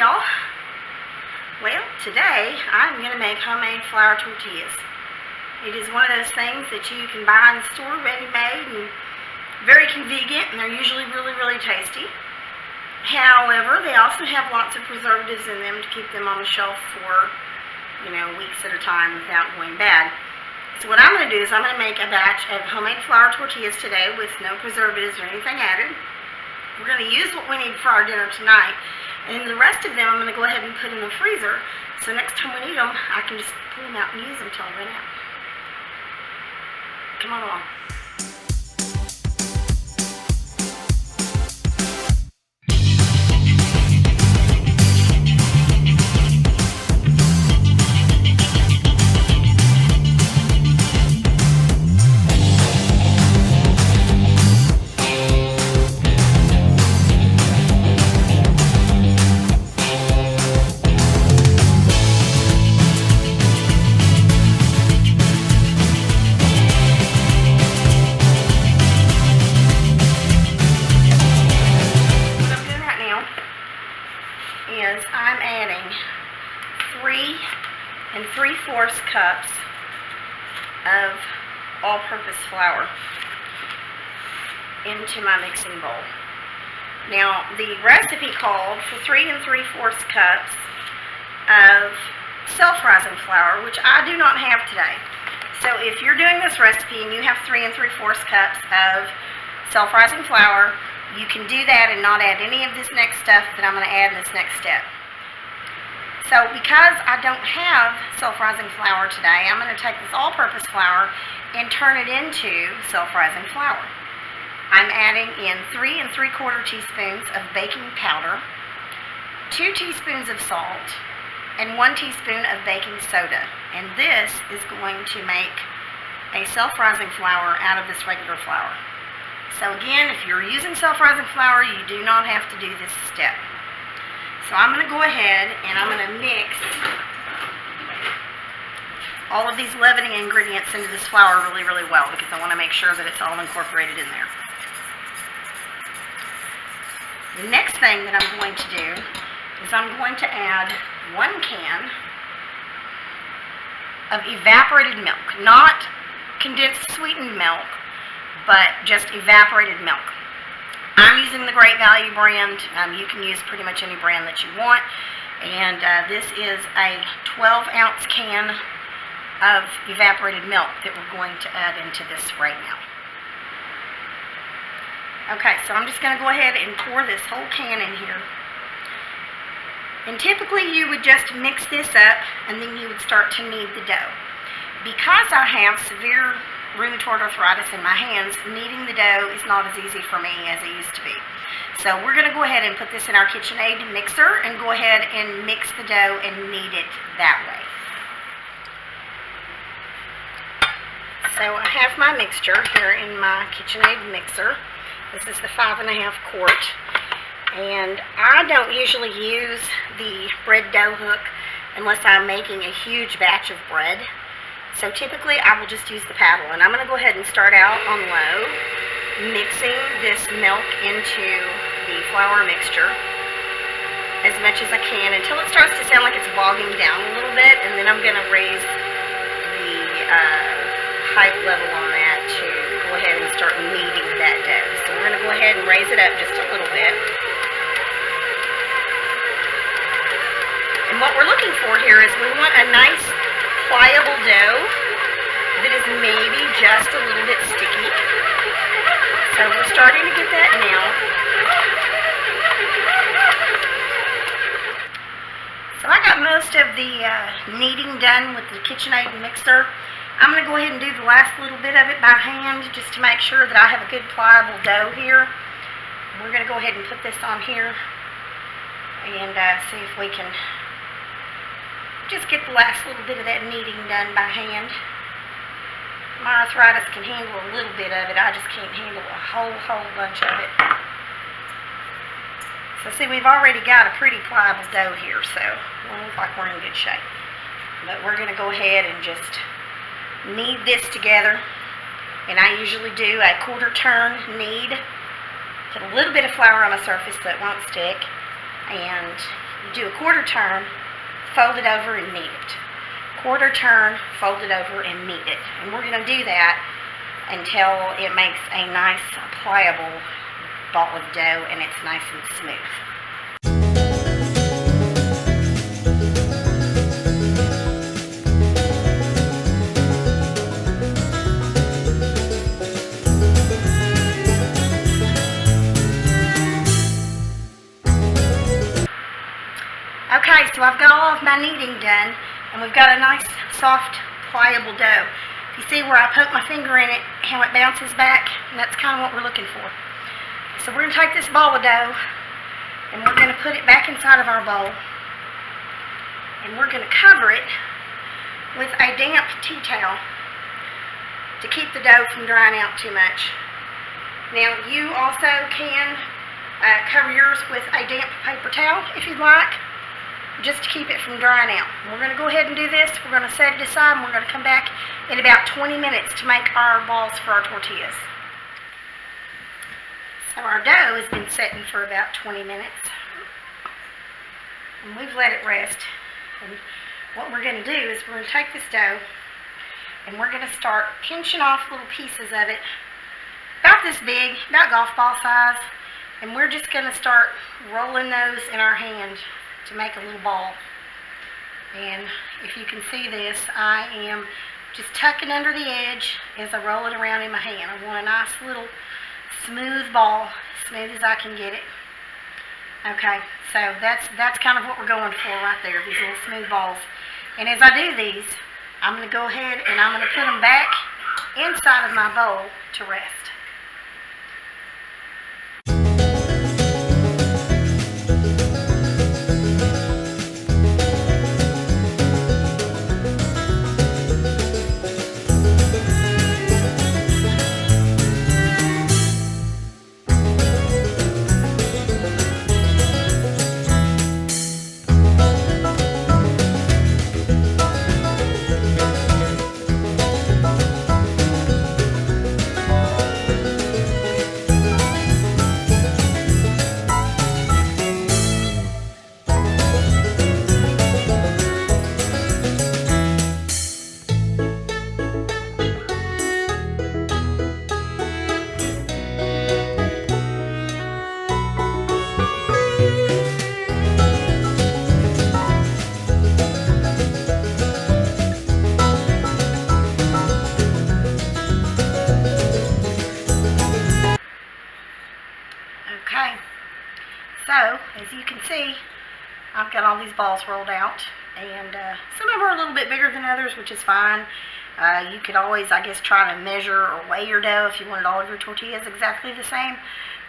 y'all. Well, today I'm going to make homemade flour tortillas. It is one of those things that you can buy in the store ready-made and very convenient, and they're usually really tasty. However, they also have lots of preservatives in them to keep them on the shelf for, weeks at a time without going bad. So what I'm going to do is I'm going to make a batch of homemade flour tortillas today with no preservatives or anything added. We're going to use what we need for our dinner tonight. And the rest of them I'm going to go ahead and put in the freezer. So next time we need them, I can just pull them out and use them until I run out. Come on along. I'm adding 3 3/4 cups of all-purpose flour into my mixing bowl. Now, the recipe called for 3 3/4 cups of self-rising flour, which I do not have today. So if you're doing this recipe and you have 3 3/4 cups of self-rising flour, you can do that and not add any of this next stuff that I'm going to add in this next step. So because I don't have self-rising flour today, I'm going to take this all-purpose flour and turn it into self-rising flour. I'm adding in 3 3/4 teaspoons of baking powder, 2 teaspoons of salt, and 1 teaspoon of baking soda. And this is going to make a self-rising flour out of this regular flour. So again, if you're using self-rising flour, you do not have to do this step. So I'm going to go ahead and I'm going to mix all of these leavening ingredients into this flour really well, because I want to make sure that it's all incorporated in there. The next thing that I'm going to do is I'm going to add 1 can of evaporated milk, not condensed sweetened milk, but just evaporated milk. I'm using the Great Value brand. You can use pretty much any brand that you want. And this is a 12-ounce can of evaporated milk that we're going to add into this right now. Okay, so I'm just going to go ahead and pour this whole can in here. And typically you would just mix this up and then you would start to knead the dough. Because I have severe rheumatoid arthritis in my hands, kneading the dough is not as easy for me as it used to be. So we're going to go ahead and put this in our KitchenAid mixer and go ahead and mix the dough and knead it that way. So I have my mixture here in my KitchenAid mixer. This is the 5.5 quart. And I don't usually use the bread dough hook unless I'm making a huge batch of bread. So typically I will just use the paddle, and I'm going to go ahead and start out on low, mixing this milk into the flour mixture as much as I can until it starts to sound like it's bogging down a little bit, and then I'm going to raise the height level on that to go ahead and start kneading that dough. So we're going to go ahead and raise it up just a little bit. And what we're looking for here is we want a nice pliable dough that is maybe just a little bit sticky. So we're starting to get that now. So I got most of the kneading done with the KitchenAid mixer. I'm going to go ahead and do the last little bit of it by hand just to make sure that I have a good pliable dough here. We're going to go ahead and put this on here and see if we can just get the last little bit of that kneading done by hand. My arthritis can handle a little bit of it. I just can't handle a whole bunch of it. So see, we've already got a pretty pliable dough here, so it looks like we're in good shape. But we're going to go ahead and just knead this together. And I usually do a 1/4 turn knead. Put a little bit of flour on the surface so it won't stick. And You do a quarter turn, fold it over and knead it. Quarter turn, fold it over and knead it. And we're going to do that until it makes a nice pliable ball of dough and it's nice and smooth. Okay, so I've got all of my kneading done, and we've got a nice, soft, pliable dough. If you see where I poke my finger in it, how it bounces back, and that's kind of what we're looking for. So we're going to take this ball of dough, and we're going to put it back inside of our bowl, and we're going to cover it with a damp tea towel to keep the dough from drying out too much. Now, you also can cover yours with a damp paper towel if you'd like, just to keep it from drying out. We're going to go ahead and do this. We're going to set it aside, and we're going to come back in about 20 minutes to make our balls for our tortillas. So our dough has been setting for about 20 minutes, and we've let it rest. And what we're going to do is we're going to take this dough, and we're going to start pinching off little pieces of it, about this big, about golf ball size, and we're just going to start rolling those in our hand to make a little ball. And if you can see this, I am just tucking under the edge as I roll it around in my hand. I want a nice little smooth ball, smooth as I can get it. Okay, so that's kind of what we're going for right there, these little smooth balls. And as I do these, I'm going to go ahead and I'm going to put them back inside of my bowl to rest. Okay, so as you can see, I've got all these balls rolled out, and some of them are a little bit bigger than others, which is fine. You could always, I guess, try to measure or weigh your dough if you wanted all of your tortillas exactly the same.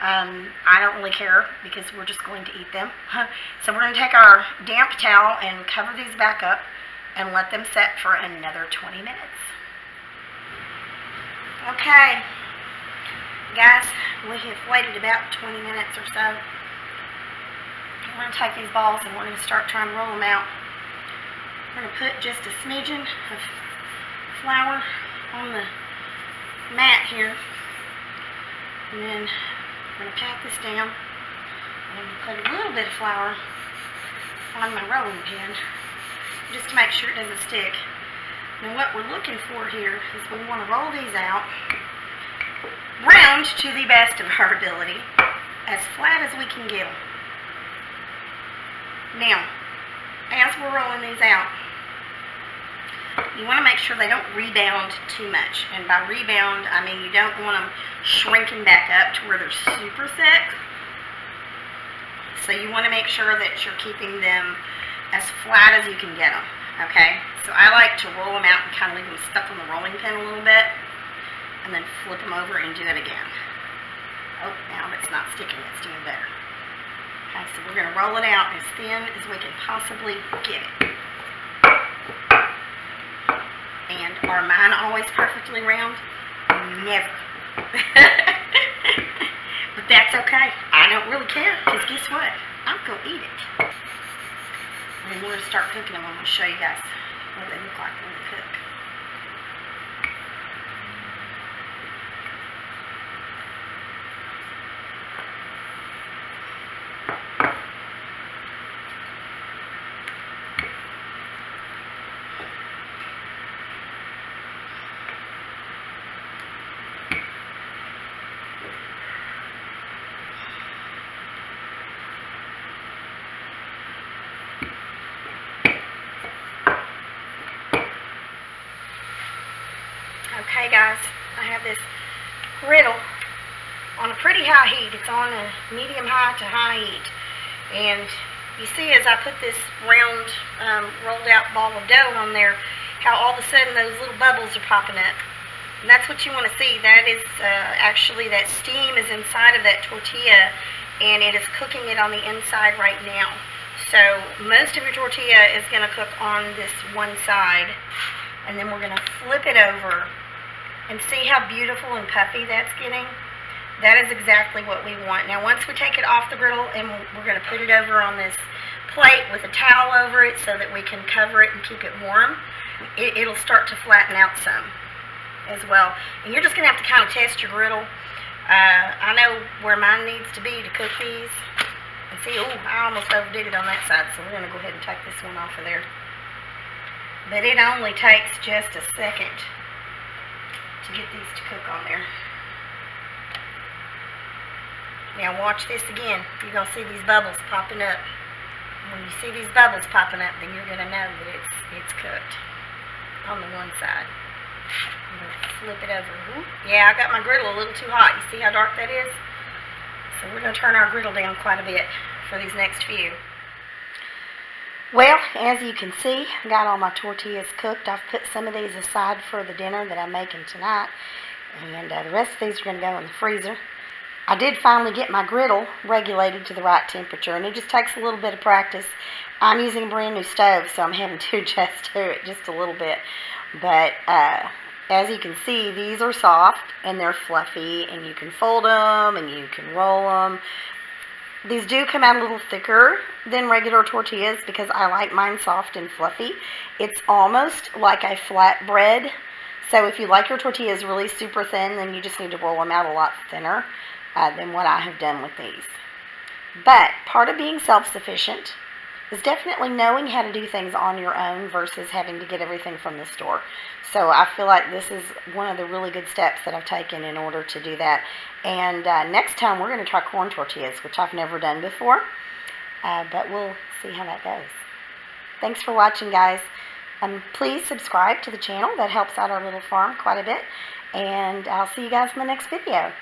I don't really care because we're just going to eat them. So we're going to take our damp towel and cover these back up and let them set for another 20 minutes. Okay, guys, we have waited about 20 minutes or so. We're going to take these balls and we're going to start trying to roll them out. We're going to put just a smidgen of flour on the mat here, and then I'm going to pat this down and put a little bit of flour on my rolling pin just to make sure it doesn't stick. And what we're looking for here is we want to roll these out round to the best of our ability, as flat as we can get them. Now, as we're rolling these out, you want to make sure they don't rebound too much. And by rebound, I mean you don't want them shrinking back up to where they're super thick. So you want to make sure that you're keeping them as flat as you can get them. Okay? So I like to roll them out and kind of leave them stuck on the rolling pin a little bit, and then flip them over and do it again. Oh, now it's not sticking. It's doing better. Okay, so we're going to roll it out as thin as we can possibly get it. And are mine always perfectly round? Never. But that's okay. I don't really care, because guess what? I'm going to eat it. And we're going to start cooking them. I'm going to show you guys what they look like when they cook. guys, I have this griddle on a pretty high heat. It's on a medium-high to high heat. And you see as I put this round rolled out ball of dough on there, how all of a sudden those little bubbles are popping up. And that's what you want to see. That is actually, that steam is inside of that tortilla, and it is cooking it on the inside right now. So most of your tortilla is going to cook on this one side, and then we're going to flip it over and see how beautiful and puffy that's getting. That is exactly what we want. Now once we take it off the griddle, and we're going to put it over on this plate with a towel over it so that we can cover it and keep it warm, it'll start to flatten out some as well. And you're just going to have to kind of test your griddle. I know where mine needs to be to cook these. And see, oh, I almost overdid it on that side, so we're going to go ahead and take this one off of there. But it only takes just a second to get these to cook on there. Now watch this again. You're going to see these bubbles popping up. When you see these bubbles popping up, then you're going to know that it's cooked on the one side. I'm going to flip it over. Ooh, yeah, I got my griddle a little too hot. You see how dark that is? So we're going to turn our griddle down quite a bit for these next few. Well, as you can see, I got all my tortillas cooked. I've put some of these aside for the dinner that I'm making tonight. And the rest of these are going to go in the freezer. I did finally get my griddle regulated to the right temperature, and it just takes a little bit of practice. I'm using a brand new stove, so I'm having to adjust to it just a little bit. But as you can see, these are soft and they're fluffy, and you can fold them and you can roll them. These do come out a little thicker than regular tortillas because I like mine soft and fluffy. It's almost like a flat bread. So if you like your tortillas really super thin, then you just need to roll them out a lot thinner than what I have done with these. But part of being self-sufficient is definitely knowing how to do things on your own versus having to get everything from the store. So I feel like this is one of the really good steps that I've taken in order to do that. And next time we're going to try corn tortillas, which I've never done before. But we'll see how that goes. Thanks for watching, guys. Please subscribe to the channel. That helps out our little farm quite a bit. And I'll see you guys in the next video.